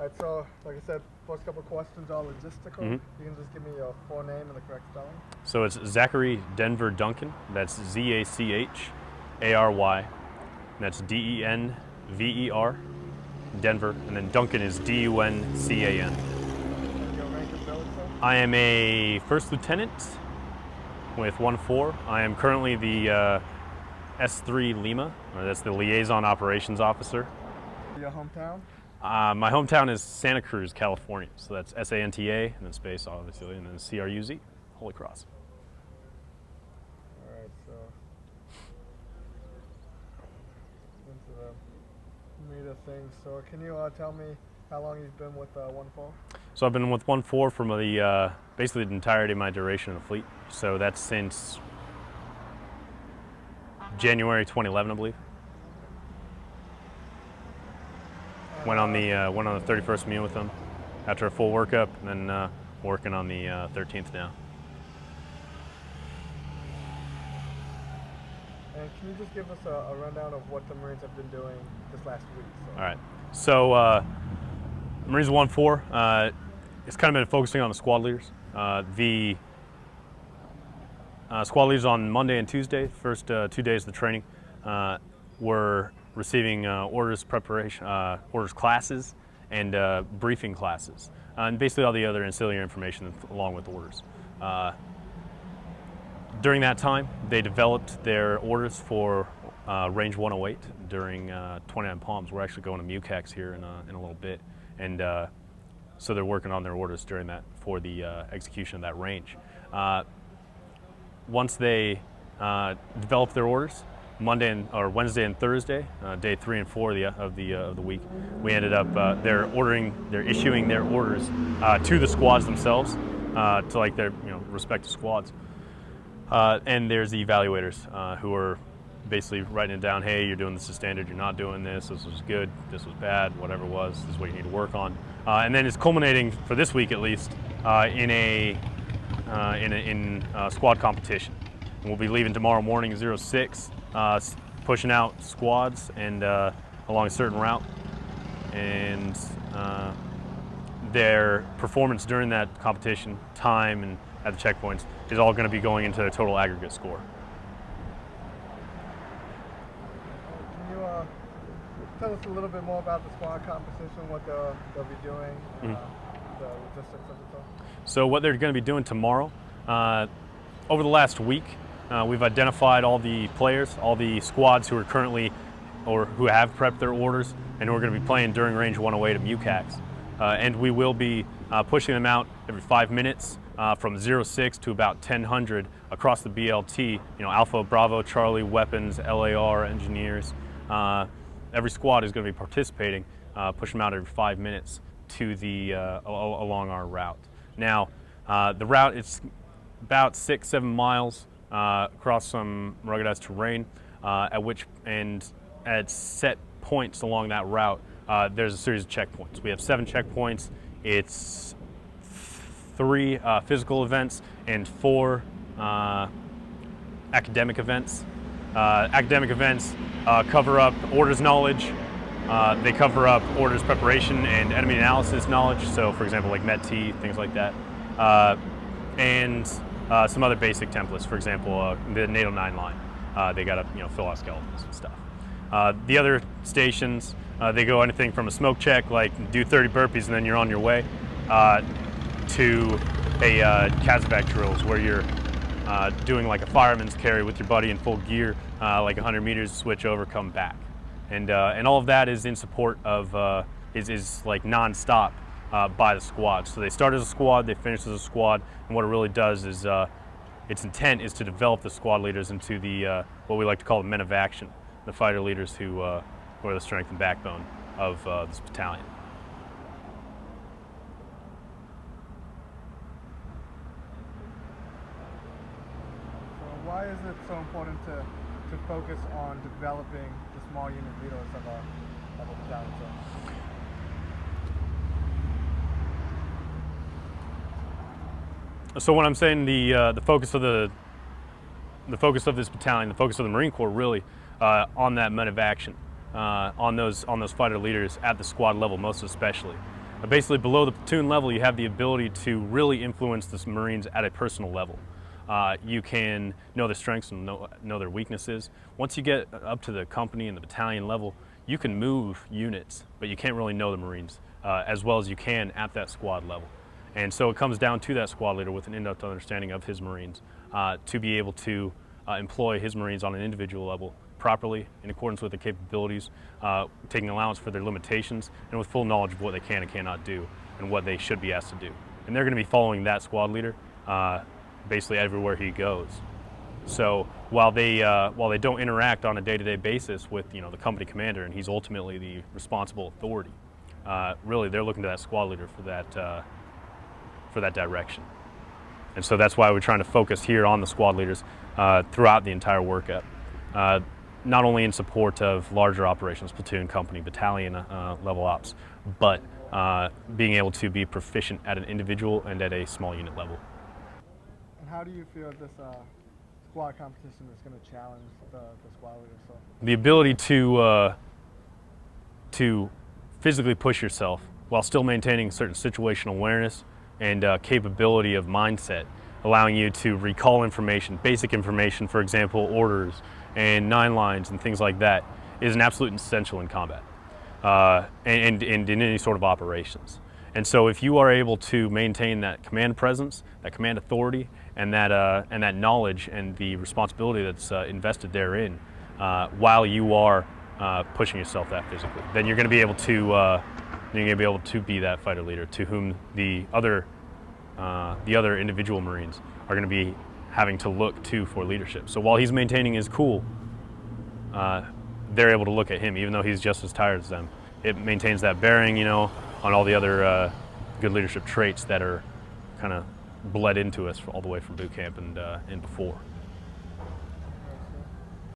All right, so like I said, first couple questions are logistical. You can just give me your full name and the correct spelling. So it's Zachary Denver Duncan. That's Zachary. And that's Denver. Denver. And then Duncan is Duncan. And your rank and ability, sir? I am a first lieutenant with 1-4. I am currently the S3 Lima, or that's the Liaison Operations Officer. Your hometown? My hometown is Santa Cruz, California. So that's SANTA, and then space, obviously, and then CRUZ, Holy Cross. All right, so into the meat of things. So can you tell me how long you've been with 1-4? So I've been with 1-4 from the basically the entirety of my duration of the fleet. So that's since January 2011, I believe. Went on the 31st meal with them after a full workup, and then working on the 13th now. And can you just give us a rundown of what the Marines have been doing this last week? So. All right. So Marines 1-4, it's kind of been focusing on the squad leaders. The squad leaders on Monday and Tuesday, first 2 days of the training, were receiving orders preparation, orders classes, and briefing classes, and basically all the other ancillary information along with orders. During that time, they developed their orders for Range 108 during 29 Palms. We're actually going to MUCAX here in a little bit, and so they're working on their orders during that for the execution of that range. Once they develop their orders, Wednesday and Thursday, day 3 and 4 of the week, we ended up they're issuing their orders to the squads themselves, to like their respective squads, and there's the evaluators who are basically writing it down. Hey, you're doing this as standard. You're not doing this. This was good. This was bad. Whatever it was, this is what you need to work on. And then it's culminating for this week at least in a squad competition. And we'll be leaving tomorrow morning 06. Pushing out squads and along a certain route, and their performance during that competition, time and at the checkpoints, is all going to be going into their total aggregate score. Can you tell us a little bit more about the squad competition, what they'll be doing, the logistics of it? So what they're going to be doing tomorrow, over the last week, we've identified all the players, all the squads who are currently or who have prepped their orders and who are going to be playing during Range 108 at MUCAX. And we will be pushing them out every 5 minutes from 06 to about 1000 across the BLT, Alpha, Bravo, Charlie, Weapons, LAR, Engineers. Every squad is going to be participating, push them out every 5 minutes to the along our route. Now, the route is about 6-7 miles across some ruggedized terrain, at set points along that route, there's a series of checkpoints. We have 7 checkpoints. It's 3 physical events and 4 academic events. Academic events cover up orders knowledge. They cover up orders preparation and enemy analysis knowledge. So, for example, like MET-T, things like that, and some other basic templates. For example, the NATO 9 line. They got to fill out skeletons and stuff. The other stations, they go anything from a smoke check, like do 30 burpees and then you're on your way, to a Kazakh drills where you're doing like a fireman's carry with your buddy in full gear, like 100 meters, switch over, come back, and all of that is in support of is like non-stop by the squad. So they start as a squad, they finish as a squad, and what it really does is its intent is to develop the squad leaders into the what we like to call the men of action, the fighter leaders who are the strength and backbone of this battalion. So why is it so important to focus on developing the small unit leaders of a battalion? So when I'm saying the focus of this battalion, the focus of the Marine Corps, really on that men of action, on those fighter leaders at the squad level, most especially. Basically, below the platoon level, you have the ability to really influence the Marines at a personal level. You can know their strengths and know their weaknesses. Once you get up to the company and the battalion level, you can move units, but you can't really know the Marines as well as you can at that squad level. And so it comes down to that squad leader with an in-depth understanding of his Marines to be able to employ his Marines on an individual level properly in accordance with their capabilities, taking allowance for their limitations, and with full knowledge of what they can and cannot do and what they should be asked to do. And they're going to be following that squad leader basically everywhere he goes. So while they don't interact on a day-to-day basis with the company commander, and he's ultimately the responsible authority, really they're looking to that squad leader for that direction. And so that's why we're trying to focus here on the squad leaders throughout the entire workup, not only in support of larger operations, platoon, company, battalion level ops, but being able to be proficient at an individual and at a small unit level. And how do you feel this squad competition is going to challenge the squad leaders? So The ability to physically push yourself while still maintaining certain situational awareness and capability of mindset, allowing you to recall information, basic information, for example, orders and 9 lines and things like that, is an absolute essential in combat and in any sort of operations. And so if you are able to maintain that command presence, that command authority, and that knowledge and the responsibility that's invested therein while you are pushing yourself that physically, then you're going to be able to be that fighter leader to whom the other individual Marines are going to be having to look to for leadership. So while he's maintaining his cool, they're able to look at him, even though he's just as tired as them. It maintains that bearing, on all the other good leadership traits that are kind of bled into us all the way from boot camp and before.